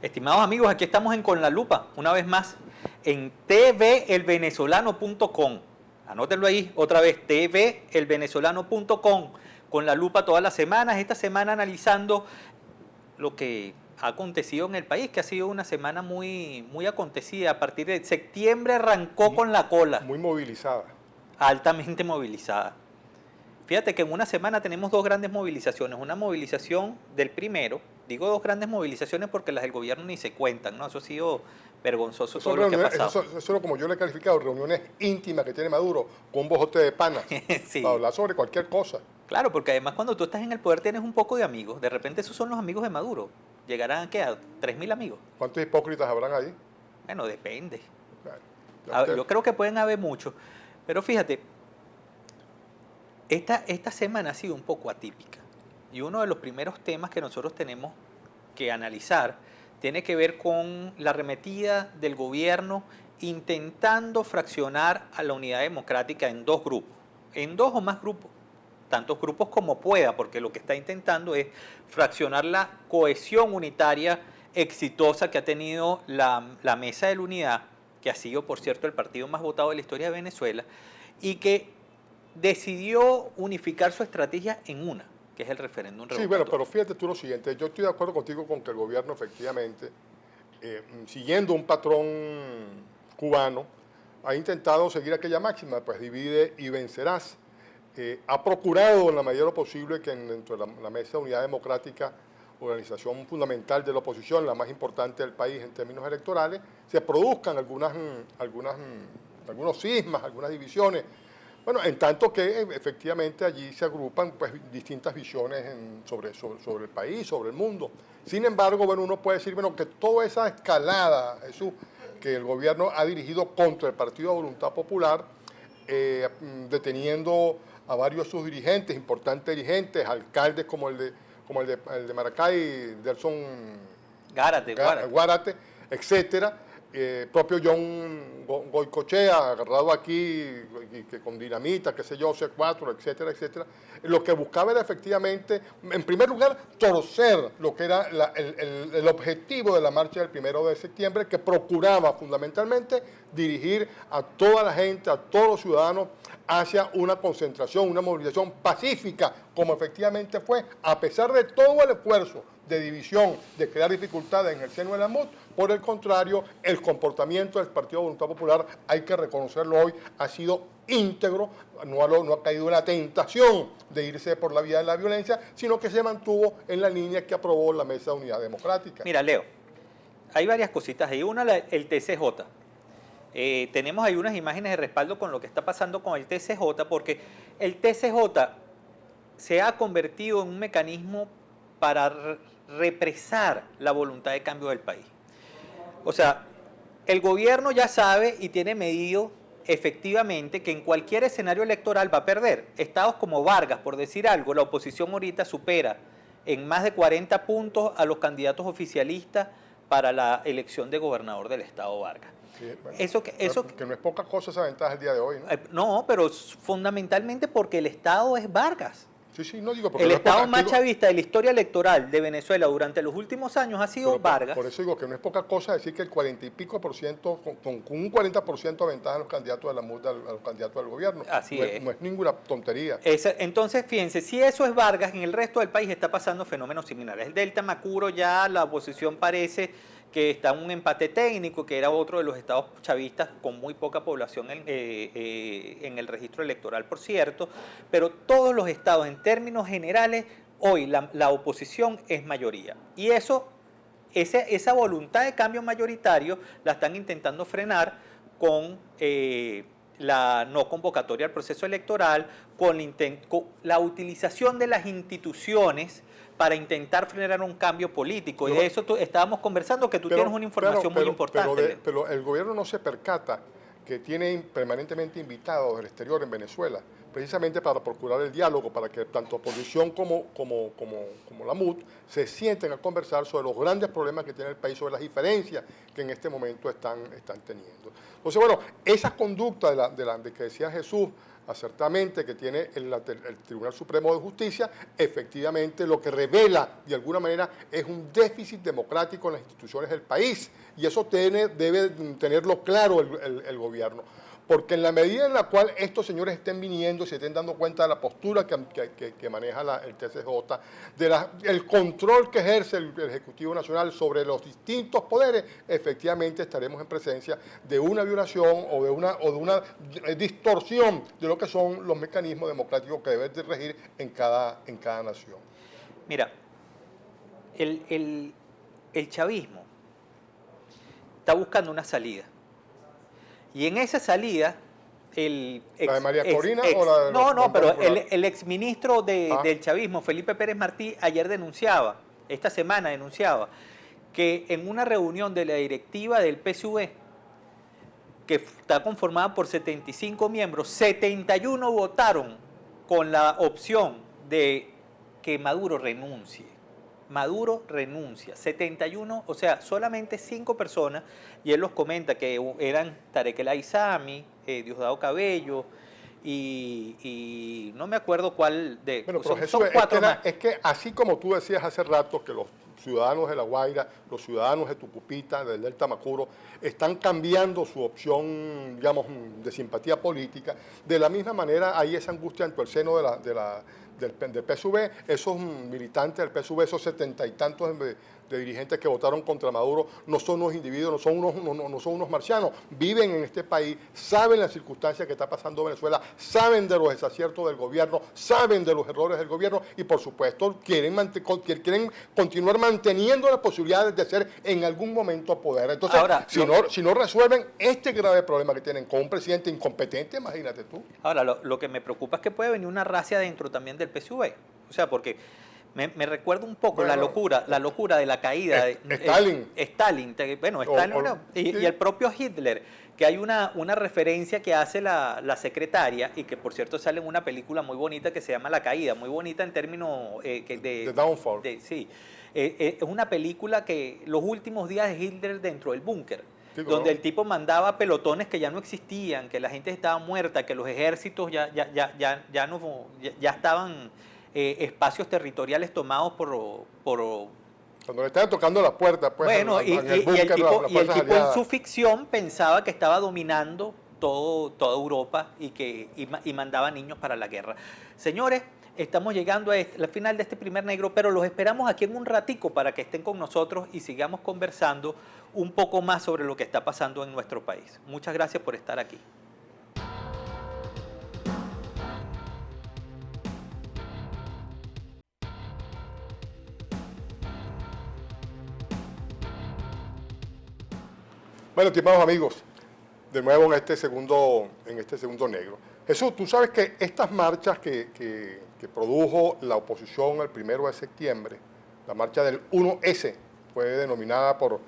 Estimados amigos, aquí estamos en Con la Lupa, una vez más, en tvelvenezolano.com. Anótenlo ahí otra vez, tvelvenezolano.com, con la lupa todas las semanas. Esta semana analizando lo que ha acontecido en el país, que ha sido una semana muy acontecida. A partir de septiembre arrancó con la cola. Muy movilizada. Altamente movilizada. Fíjate que en una semana tenemos dos grandes movilizaciones. Una movilización del primero, digo dos grandes movilizaciones porque las del gobierno ni se cuentan, ¿no? Eso ha sido vergonzoso todo lo que ha pasado. Eso como yo le he calificado, reuniones íntimas que tiene Maduro con un bojote de panas Sí. para hablar sobre cualquier cosa. Claro, porque además cuando tú estás en el poder tienes un poco de amigos. De repente esos son los amigos de Maduro. ¿Llegarán ¿qué? A 3.000 amigos? ¿Cuántos hipócritas habrán ahí? Bueno, depende. Claro, Yo creo que pueden haber muchos. Pero fíjate, esta semana ha sido un poco atípica. Y uno de los primeros temas que nosotros tenemos que analizar tiene que ver con la arremetida del gobierno intentando fraccionar a la unidad democrática en dos grupos, en dos o más grupos, tantos grupos como pueda, porque lo que está intentando es fraccionar la cohesión unitaria exitosa que ha tenido la Mesa de la Unidad, que ha sido, por cierto, el partido más votado de la historia de Venezuela, y que decidió unificar su estrategia en una, que es el referéndum revocatorio. Sí, bueno, pero fíjate tú lo siguiente, yo estoy de acuerdo contigo con que el gobierno efectivamente, siguiendo un patrón cubano, ha intentado seguir aquella máxima, pues divide y vencerás. Ha procurado en la medida de lo posible que dentro de la Mesa de Unidad Democrática, organización fundamental de la oposición, la más importante del país en términos electorales, se produzcan algunos cismas, algunas divisiones. Bueno, en tanto que efectivamente allí se agrupan pues, distintas visiones sobre el país, sobre el mundo. Sin embargo, bueno, uno puede decir bueno, que toda esa escalada, Jesús, que el gobierno ha dirigido contra el Partido de Voluntad Popular, deteniendo a varios de sus dirigentes, importantes dirigentes, alcaldes como el de Maracay, Delson Guárate, etcétera. Propio John Goicoechea, agarrado aquí con dinamita, qué sé yo, C4, etcétera, etcétera. Lo que buscaba era efectivamente, en primer lugar, torcer lo que era el objetivo de la marcha del 1 de septiembre, que procuraba fundamentalmente dirigir a toda la gente, a todos los ciudadanos, hacia una concentración, una movilización pacífica, como efectivamente fue, a pesar de todo el esfuerzo de división, de crear dificultades en el seno de la MUD. Por el contrario, el comportamiento del Partido de Voluntad Popular, hay que reconocerlo hoy, ha sido íntegro, no ha caído en la tentación de irse por la vía de la violencia, sino que se mantuvo en la línea que aprobó la Mesa de Unidad Democrática. Mira, Leo, hay varias cositas ahí. Una, el TCJ. Tenemos ahí unas imágenes de respaldo con lo que está pasando con el TCJ, porque el TCJ se ha convertido en un mecanismo para represar la voluntad de cambio del país. O sea, el gobierno ya sabe y tiene medido efectivamente que en cualquier escenario electoral va a perder. Estados como Vargas, por decir algo, la oposición ahorita supera en más de 40 puntos a los candidatos oficialistas para la elección de gobernador del estado Vargas. Sí, bueno, que no es poca cosa esa ventaja el día de hoy, ¿no? No, pero fundamentalmente porque el estado es Vargas. Sí, sí, no digo porque el no estado poca, más chavista de la historia electoral de Venezuela durante los últimos años ha sido Vargas. Por eso digo que no es poca cosa decir que el 40 y pico por ciento, con un 40% de ventaja a los candidatos de la MUD, a los candidatos del gobierno. Así es. No es ninguna tontería. Entonces, fíjense, si eso es Vargas, en el resto del país está pasando fenómenos similares. El Delta Macuro ya la oposición parece que está en un empate técnico, que era otro de los estados chavistas con muy poca población en el registro electoral, por cierto, pero todos los estados, en términos generales, hoy la oposición es mayoría. Y esa voluntad de cambio mayoritario la están intentando frenar con la no convocatoria al proceso electoral, con la utilización de las instituciones para intentar frenar un cambio político. Y de eso estábamos conversando, que tú tienes una información muy importante. Pero el gobierno no se percata que tiene permanentemente invitados del exterior en Venezuela, precisamente para procurar el diálogo, para que tanto oposición como la MUD se sienten a conversar sobre los grandes problemas que tiene el país, sobre las diferencias que en este momento están teniendo. Entonces, bueno, esa conducta de que decía Jesús, acertadamente, que tiene el Tribunal Supremo de Justicia, efectivamente lo que revela de alguna manera es un déficit democrático en las instituciones del país, y eso debe tenerlo claro el gobierno. Porque en la medida en la cual estos señores estén viniendo y se estén dando cuenta de la postura que maneja el TCJ, del control que ejerce el Ejecutivo Nacional sobre los distintos poderes, efectivamente estaremos en presencia de una violación o de una distorsión de lo que son los mecanismos democráticos que deben de regir en cada nación. Mira, el chavismo está buscando una salida. Y en esa salida, ¿La de María Corina o la de No, pero el exministro del chavismo, Felipe Pérez Martí, esta semana denunciaba, que en una reunión de la directiva del PSUV, que está conformada por 75 miembros, 71 votaron con la opción de que Maduro renuncie. Maduro renuncia, 71, o sea, solamente 5 personas, y él los comenta que eran Tarek El Aizami, Diosdado Cabello, y no me acuerdo cuál de... Bueno, pero Jesús, es que así como tú decías hace rato que los ciudadanos de La Guaira, los ciudadanos de Tucupita, del Delta Macuro, están cambiando su opción, digamos, de simpatía política, de la misma manera hay esa angustia en el seno del PSUV, esos militantes del PSUV, esos 70 y tantos de dirigentes que votaron contra Maduro, no son unos individuos, no son unos marcianos, viven en este país, saben las circunstancias que está pasando Venezuela, saben de los desaciertos del gobierno, saben de los errores del gobierno y por supuesto quieren continuar manteniendo las posibilidades de ser en algún momento poder. Entonces, ahora, si no resuelven este grave problema que tienen con un presidente incompetente, imagínate tú. Ahora, lo que me preocupa es que puede venir una racia dentro también del PSUV, o sea, porque me recuerda un poco la locura de la caída de Stalin. Stalin, y el propio Hitler, que hay una referencia que hace la secretaria, y que por cierto sale en una película muy bonita que se llama La Caída, muy bonita en términos The Downfall. Sí, es una película que los últimos días de Hitler dentro del búnker, donde el tipo mandaba pelotones que ya no existían, que la gente estaba muerta, que los ejércitos ya estaban espacios territoriales tomados por cuando le estaban tocando las puertas, pues, bueno, y el tipo en su ficción pensaba que estaba dominando toda Europa y mandaba niños para la guerra. Señores, estamos llegando al final de este primer negro, pero los esperamos aquí en un ratico para que estén con nosotros y sigamos conversando un poco más sobre lo que está pasando en nuestro país. Muchas gracias por estar aquí. Bueno, estimados amigos, de nuevo en este segundo negro. Jesús, tú sabes que estas marchas que produjo la oposición el 1 de septiembre, la marcha del 1S, fue denominada por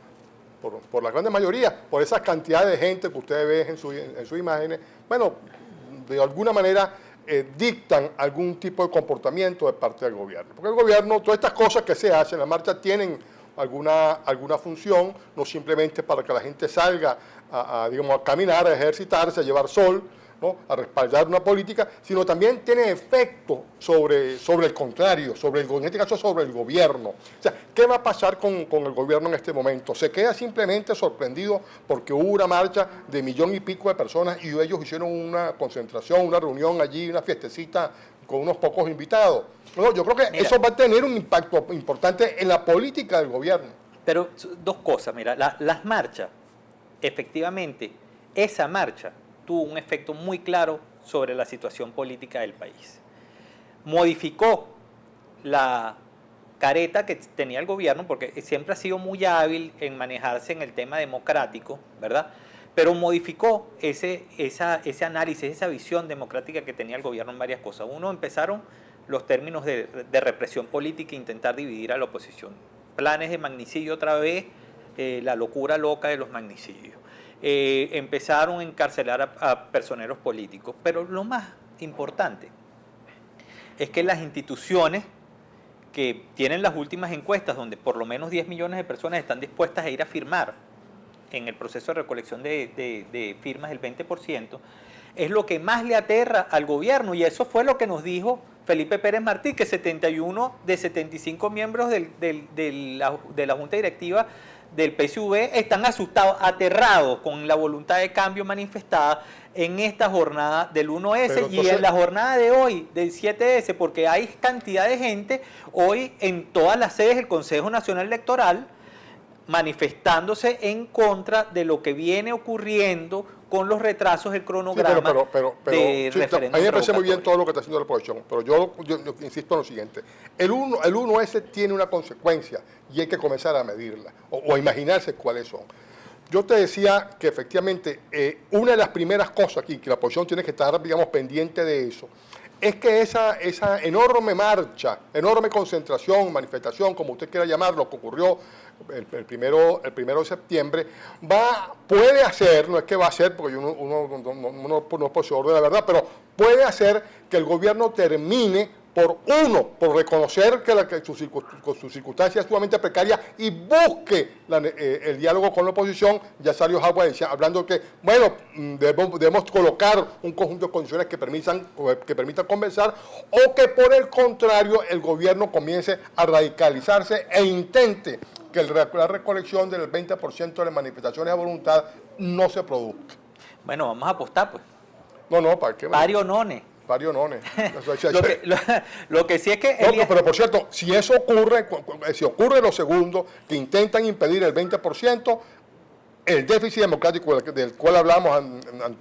la gran mayoría, por esa cantidad de gente que ustedes ven en sus imágenes, bueno, de alguna manera dictan algún tipo de comportamiento de parte del gobierno. Porque el gobierno, todas estas cosas que se hacen, las marchas tienen alguna función, no simplemente para que la gente salga a caminar, a ejercitarse, a llevar sol, ¿no?, a respaldar una política, sino también tiene efecto sobre el contrario, en este caso sobre el gobierno. O sea, ¿qué va a pasar con el gobierno en este momento? ¿Se queda simplemente sorprendido porque hubo una marcha de 1,000,000 y pico de personas y ellos hicieron una concentración, una reunión allí, una fiestecita con unos pocos invitados? No, yo creo que eso va a tener un impacto importante en la política del gobierno. Pero dos cosas, mira, las marchas, efectivamente, esa marcha tuvo un efecto muy claro sobre la situación política del país. Modificó la careta que tenía el gobierno, porque siempre ha sido muy hábil en manejarse en el tema democrático, ¿verdad? Pero modificó ese análisis, esa visión democrática que tenía el gobierno en varias cosas. Uno, empezaron los términos de represión política e intentar dividir a la oposición. Planes de magnicidio otra vez, la locura loca de los magnicidios. Empezaron a encarcelar a personeros políticos. Pero lo más importante es que las instituciones que tienen las últimas encuestas, donde por lo menos 10 millones de personas están dispuestas a ir a firmar en el proceso de recolección de firmas, el 20%, es lo que más le aterra al gobierno, y eso fue lo que nos dijo Felipe Pérez Martí, que 71 de 75 miembros de la Junta Directiva del PSV están asustados, aterrados con la voluntad de cambio manifestada en esta jornada del 1S y en la jornada de hoy del 7S, porque hay cantidad de gente hoy en todas las sedes del Consejo Nacional Electoral manifestándose en contra de lo que viene ocurriendo con los retrasos del cronograma de referéndum. A mí me parece muy bien todo lo que está haciendo la oposición, pero yo insisto en lo siguiente. El 1S tiene una consecuencia y hay que comenzar a medirla o a imaginarse cuáles son. Yo te decía que efectivamente una de las primeras cosas aquí, que la oposición tiene que estar, digamos, pendiente de eso, es que esa enorme marcha, enorme concentración, manifestación, como usted quiera llamarlo, que ocurrió el primero de septiembre, puede hacer, no es que va a hacer, porque uno no es poseedor de la verdad, pero puede hacer que el gobierno termine por reconocer que su circunstancia es sumamente precaria y busque el diálogo con la oposición. Ya salió Jagua hablando que, bueno, debemos colocar un conjunto de condiciones que permitan conversar, o que por el contrario el gobierno comience a radicalizarse e intente que la recolección del 20% de las manifestaciones de voluntad no se produzca. Bueno, vamos a apostar, pues. No, ¿para qué? Pario none. Lo que sí es que... pero por cierto, si eso ocurre, si ocurre lo segundo, que intentan impedir el 20%, el déficit democrático del cual hablamos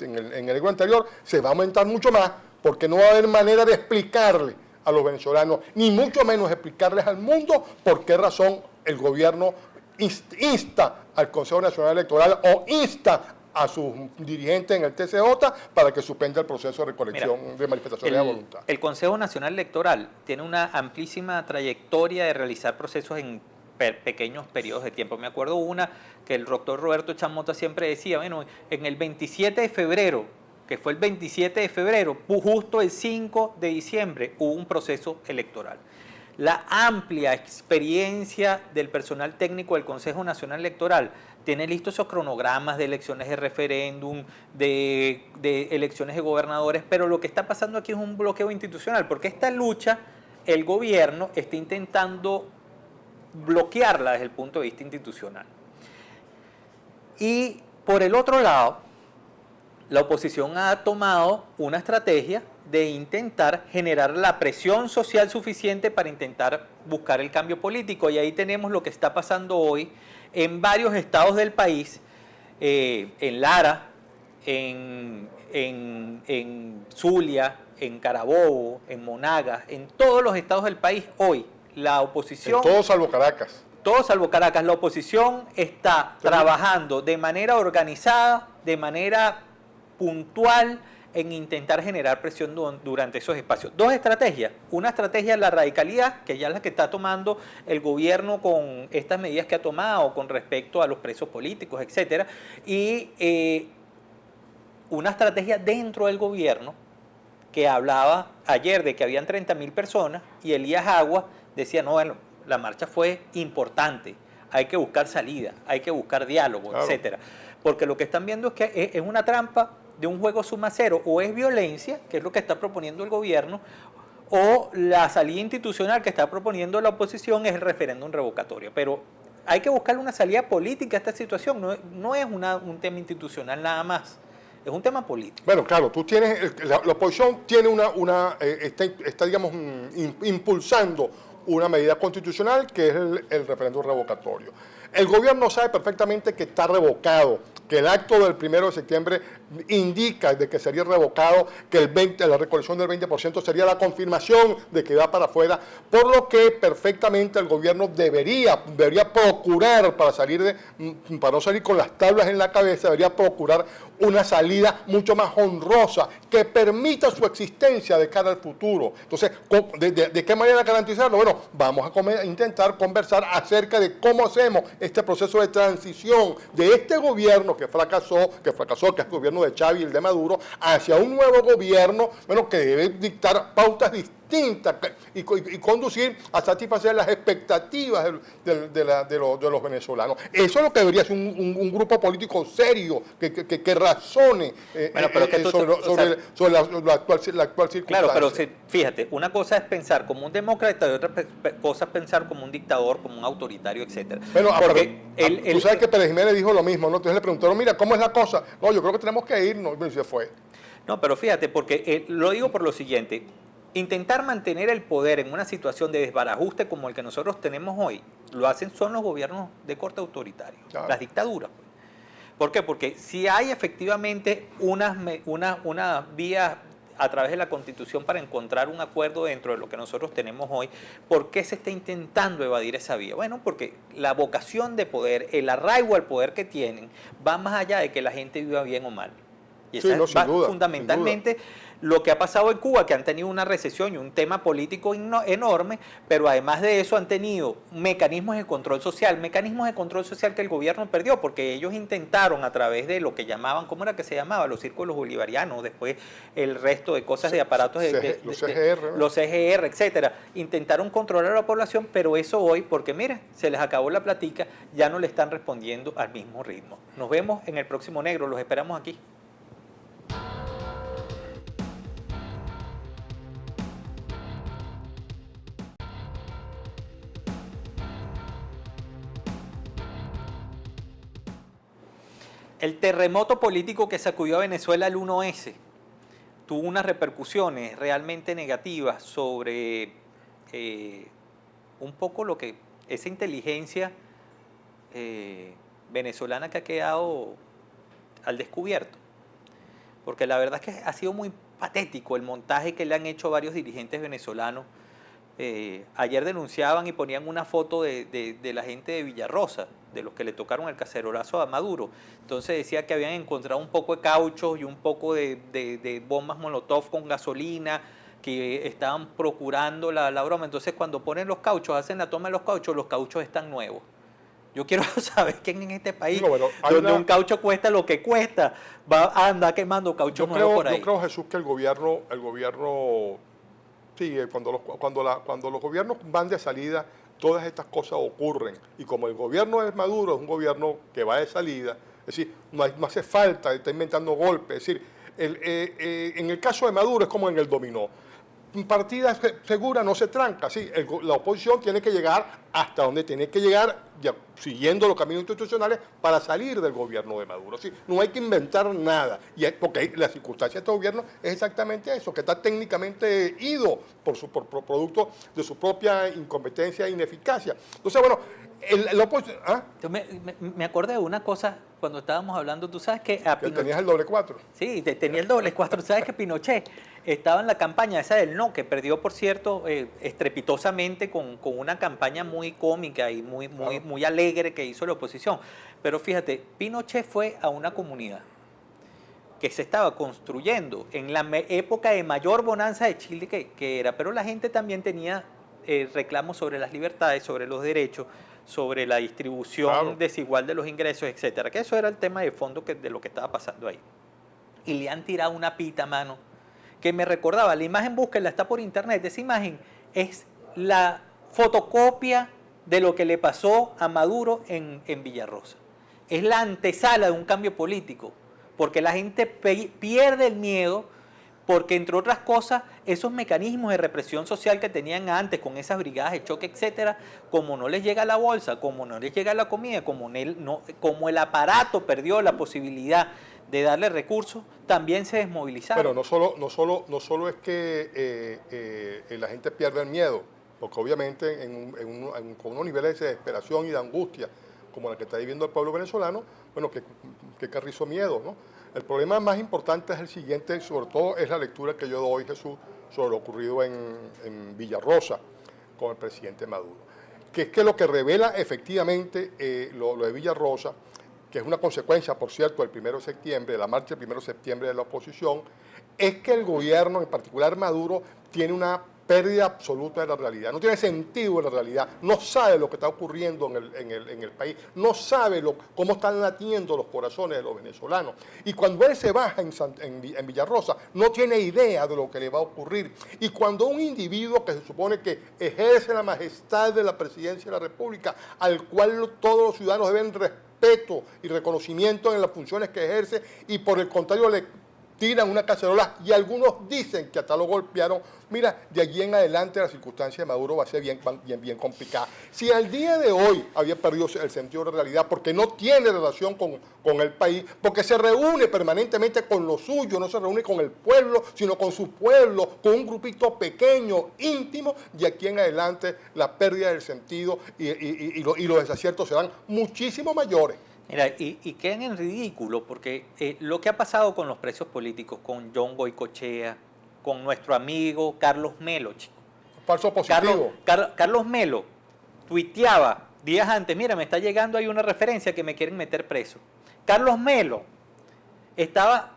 en el libro anterior se va a aumentar mucho más, porque no va a haber manera de explicarle a los venezolanos, ni mucho menos explicarles al mundo por qué razón el gobierno insta al Consejo Nacional Electoral o insta a sus dirigentes en el TCJ para que suspenda el proceso de recolección de manifestaciones de voluntad. El Consejo Nacional Electoral tiene una amplísima trayectoria de realizar procesos en pequeños periodos de tiempo. Me acuerdo una que el doctor Roberto Chamota siempre decía, bueno, en el 27 de febrero, que fue el 27 de febrero, justo el 5 de diciembre, hubo un proceso electoral. La amplia experiencia del personal técnico del Consejo Nacional Electoral tiene listos esos cronogramas de elecciones de referéndum, de elecciones de gobernadores, pero lo que está pasando aquí es un bloqueo institucional, porque esta lucha el gobierno está intentando bloquearla desde el punto de vista institucional. Y por el otro lado, la oposición ha tomado una estrategia de intentar generar la presión social suficiente para intentar buscar el cambio político. Y ahí tenemos lo que está pasando hoy en varios estados del país, en Lara, en Zulia, en Carabobo, en Monagas, en todos los estados del país hoy, la oposición... En todo salvo Caracas. Todo salvo Caracas, la oposición está trabajando de manera organizada, de manera puntual, en intentar generar presión durante esos espacios. Dos estrategias. Una estrategia es la radicalidad, que ya es la que está tomando el gobierno con estas medidas que ha tomado con respecto a los presos políticos, etcétera. Y una estrategia dentro del gobierno, que hablaba ayer de que habían 30.000 personas, y Elías Agua decía, no, bueno, la marcha fue importante, hay que buscar salida, hay que buscar diálogo, claro, etcétera. Porque lo que están viendo es que es una trampa de un juego suma cero, o es violencia, que es lo que está proponiendo el gobierno, o la salida institucional que está proponiendo la oposición es el referéndum revocatorio. Pero hay que buscar una salida política a esta situación, no es un tema institucional nada más, es un tema político. Bueno, claro, tú tienes, la oposición tiene está digamos, impulsando una medida constitucional que es el referéndum revocatorio. El gobierno sabe perfectamente que está revocado, que el acto del 1 de septiembre indica de que sería revocado, que la recolección del 20% sería la confirmación de que va para afuera, por lo que perfectamente el gobierno debería procurar, para no salir con las tablas en la cabeza, debería procurar una salida mucho más honrosa, que permita su existencia de cara al futuro. Entonces, ¿de qué manera garantizarlo? Bueno, vamos a intentar conversar acerca de cómo hacemos este proceso de transición de este gobierno que fracasó, que es el gobierno gobierno de Chávez y el de Maduro, hacia un nuevo gobierno, bueno, que debe dictar pautas distintas y conducir a satisfacer las expectativas de los venezolanos. Eso es lo que debería ser un grupo político serio, que razone sobre la actual circunstancia. Claro, pero fíjate, una cosa es pensar como un demócrata y otra cosa es pensar como un dictador, como un autoritario, etcétera. Bueno, tú sabes que Pérez Jiménez dijo lo mismo, ¿no? Entonces le preguntaron, mira, ¿cómo es la cosa? No, yo creo que tenemos que irnos, y se fue. No, pero fíjate, porque lo digo por lo siguiente. Intentar mantener el poder en una situación de desbarajuste como el que nosotros tenemos hoy, lo hacen son los gobiernos de corte autoritario, claro, las dictaduras. Pues. ¿Por qué? Porque si hay efectivamente una vía a través de la Constitución para encontrar un acuerdo dentro de lo que nosotros tenemos hoy, ¿por qué se está intentando evadir esa vía? Bueno, porque la vocación de poder, el arraigo al poder que tienen, va más allá de que la gente viva bien o mal. Y eso es fundamentalmente lo que ha pasado en Cuba, que han tenido una recesión y un tema político enorme, pero además de eso han tenido mecanismos de control social que el gobierno perdió, porque ellos intentaron a través de lo que llamaban, ¿cómo era que se llamaba? Los círculos bolivarianos, después el resto de cosas de aparatos, los CGR, etcétera. Intentaron controlar a la población, pero eso hoy, porque mira, se les acabó la platica, ya no le están respondiendo al mismo ritmo. Nos vemos en el próximo Negro, los esperamos aquí. El terremoto político que sacudió a Venezuela el 1S tuvo unas repercusiones realmente negativas sobre un poco lo que esa inteligencia venezolana que ha quedado al descubierto. Porque la verdad es que ha sido muy patético el montaje que le han hecho varios dirigentes venezolanos. Ayer denunciaban y ponían una foto de la gente de Villarrosa, de los que le tocaron el cacerolazo a Maduro. Entonces decía que habían encontrado un poco de cauchos y un poco de bombas molotov con gasolina, que estaban procurando la broma. Entonces cuando ponen los cauchos, hacen la toma de los cauchos están nuevos. Yo quiero saber quién en este país, donde un caucho cuesta lo que cuesta, va a andar quemando cauchos nuevos por ahí. Yo creo, Jesús, que el gobierno sí, cuando los gobiernos van de salida, todas estas cosas ocurren. Y como el gobierno de Maduro es un gobierno que va de salida, es decir, no hace falta, está inventando golpes. Es decir, en el caso de Maduro es como en el dominó. Partida segura no se tranca, sí, la oposición tiene que llegar hasta donde tiene que llegar, ya, siguiendo los caminos institucionales para salir del gobierno de Maduro. Sí, no hay que inventar nada, porque la circunstancia de este gobierno es exactamente eso, que está técnicamente ido por producto de su propia incompetencia e ineficacia. Entonces, bueno, la oposición... ¿Ah? Me acordé de una cosa cuando estábamos hablando, tú sabes que... Que tenías el doble 4. Sí, tenía el doble 4. Tú sabes que Pinochet estaba en la campaña esa del no, que perdió, por cierto, estrepitosamente con una campaña muy cómica y muy alegre que hizo la oposición. Pero fíjate, Pinochet fue a una comunidad que se estaba construyendo en la época de mayor bonanza de Chile que era, pero la gente también tenía reclamos sobre las libertades, sobre los derechos, sobre la distribución desigual de los ingresos, etcétera, que eso era el tema de fondo de lo que estaba pasando ahí. Y le han tirado una pita, mano, que me recordaba, la imagen, búsquenla, está por internet, esa imagen es la fotocopia de lo que le pasó a Maduro en Villarrosa. Es la antesala de un cambio político, porque la gente pierde el miedo, porque entre otras cosas, esos mecanismos de represión social que tenían antes con esas brigadas de choque, etcétera, como no les llega la bolsa, como no les llega la comida, como el aparato perdió la posibilidad de darle recursos, también se desmovilizaron. Pero no solo es que la gente pierde el miedo, porque obviamente con unos niveles de desesperación y de angustia, como la que está viviendo el pueblo venezolano, bueno, que carrizo miedo, ¿no? El problema más importante es el siguiente, sobre todo es la lectura que yo doy, Jesús, sobre lo ocurrido en Villarrosa con el presidente Maduro. Que es que lo que revela efectivamente lo de Villarrosa, que es una consecuencia, por cierto, del 1 de septiembre, de la marcha del 1 de septiembre de la oposición, es que el gobierno, en particular Maduro, tiene una pérdida absoluta de la realidad, no tiene sentido de la realidad, no sabe lo que está ocurriendo en el país, no sabe cómo están latiendo los corazones de los venezolanos. Y cuando él se baja en Villarrosa, no tiene idea de lo que le va a ocurrir. Y cuando un individuo que se supone que ejerce la majestad de la presidencia de la República, al cual todos los ciudadanos deben respeto y reconocimiento en las funciones que ejerce, y por el contrario le tiran una cacerola, y algunos dicen que hasta lo golpearon, mira, de allí en adelante la circunstancia de Maduro va a ser bien complicada. Si al día de hoy había perdido el sentido de realidad porque no tiene relación con el país, porque se reúne permanentemente con lo suyo, no se reúne con el pueblo, sino con su pueblo, con un grupito pequeño, íntimo, de aquí en adelante la pérdida del sentido y los desaciertos serán muchísimo mayores. Mira, y quedan en ridículo porque lo que ha pasado con los presos políticos, con John Goycochea, con nuestro amigo Carlos Melo, chico. Falso positivo. Carlos Melo tuiteaba días antes, mira, me está llegando ahí una referencia que me quieren meter preso. Carlos Melo estaba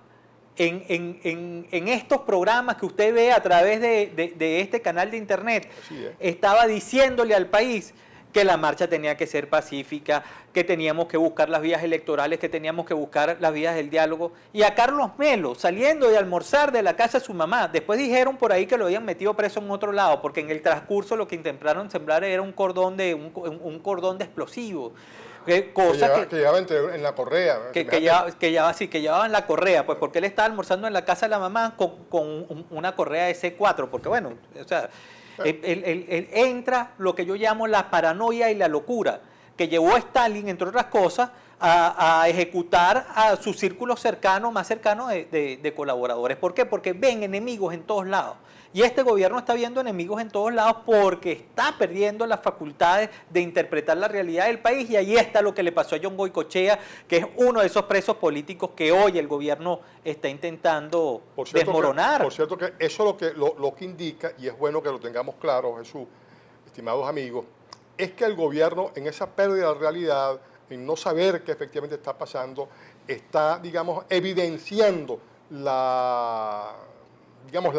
en estos programas que usted ve a través de este canal de internet, estaba diciéndole al país que la marcha tenía que ser pacífica, que teníamos que buscar las vías electorales, que teníamos que buscar las vías del diálogo. Y a Carlos Melo, saliendo de almorzar de la casa de su mamá, después dijeron por ahí que lo habían metido preso en otro lado, porque en el transcurso lo que intentaron sembrar era un cordón de explosivos. Que llevaba en la correa. Que llevaba en la correa, pues porque él estaba almorzando en la casa de la mamá con una correa de C4, porque bueno, o sea, él entra lo que yo llamo la paranoia y la locura, que llevó a Stalin, entre otras cosas, a ejecutar a su círculo cercano, más cercano de colaboradores. ¿Por qué? Porque ven enemigos en todos lados. Y este gobierno está viendo enemigos en todos lados porque está perdiendo las facultades de interpretar la realidad del país. Y ahí está lo que le pasó a John Goycochea, que es uno de esos presos políticos que hoy el gobierno está intentando desmoronar. Por cierto que eso lo que indica, y es bueno que lo tengamos claro, Jesús, estimados amigos, es que el gobierno en esa pérdida de la realidad, en no saber qué efectivamente está pasando, está, digamos, evidenciando la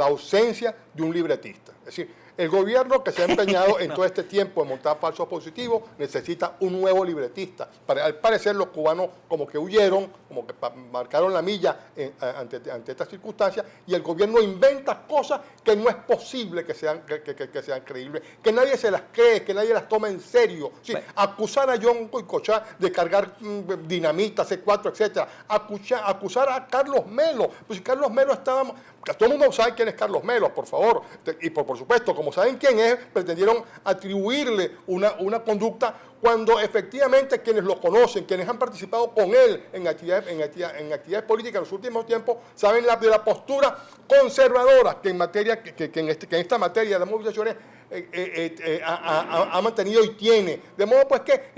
ausencia de un libretista. Es decir, el gobierno que se ha empeñado en todo este tiempo en montar falsos positivos necesita un nuevo libretista. Al parecer los cubanos como que huyeron, como que marcaron la milla ante estas circunstancias, y el gobierno inventa cosas que no es posible que sean creíbles, que nadie se las cree, que nadie las toma en serio. Sí, acusar a John Goycochea de cargar dinamita, C4, etc. Acusar a Carlos Melo. Pues si Carlos Melo estaba... Todo el mundo sabe quién es Carlos Melo, por favor. Y por supuesto, como saben quién es, pretendieron atribuirle una conducta cuando efectivamente quienes lo conocen, quienes han participado con él en actividades políticas en los últimos tiempos, saben de la postura conservadora que en esta materia de movilizaciones ha mantenido y tiene. De modo pues que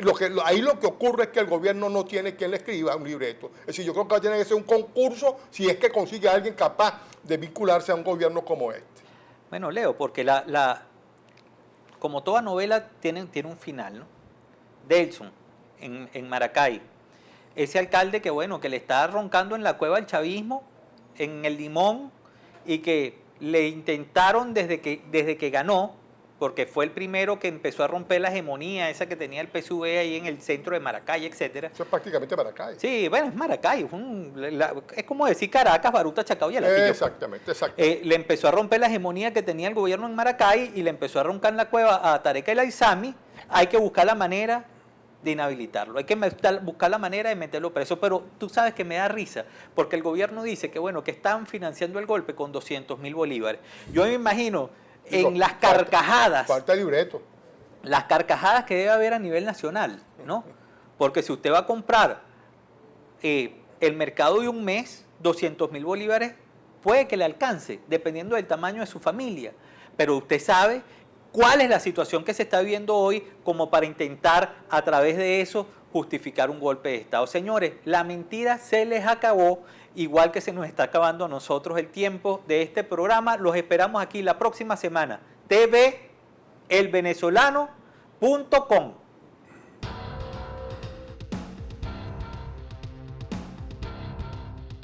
ahí lo que ocurre es que el gobierno no tiene quien le escriba un libreto. Es decir, yo creo que tiene que ser un concurso si es que consigue a alguien capaz de vincularse a un gobierno como este. Bueno, Leo, porque como toda novela tiene un final, ¿no? Delson, en Maracay, ese alcalde que le está roncando en la cueva del chavismo, en el Limón, y que le intentaron desde que ganó, porque fue el primero que empezó a romper la hegemonía esa que tenía el PSV ahí en el centro de Maracay, etcétera. Eso es prácticamente Maracay. Sí, bueno, es Maracay. Es como decir Caracas, Baruta, Chacao y Alatillo. Exactamente. Le empezó a romper la hegemonía que tenía el gobierno en Maracay y le empezó a roncar en la cueva a Tareca El Aizami. Hay que buscar la manera de inhabilitarlo, hay que buscar la manera de meterlo preso, pero tú sabes que me da risa, porque el gobierno dice que están financiando el golpe con 200.000 bolívares. Yo me imagino en las carcajadas. Falta libreto. Las carcajadas que debe haber a nivel nacional, ¿no? Porque si usted va a comprar el mercado de un mes, 200.000 bolívares, puede que le alcance, dependiendo del tamaño de su familia. Pero usted sabe cuál es la situación que se está viviendo hoy como para intentar a través de eso justificar un golpe de Estado. Señores, la mentira se les acabó, igual que se nos está acabando a nosotros el tiempo de este programa. Los esperamos aquí la próxima semana. TVElvenezolano.com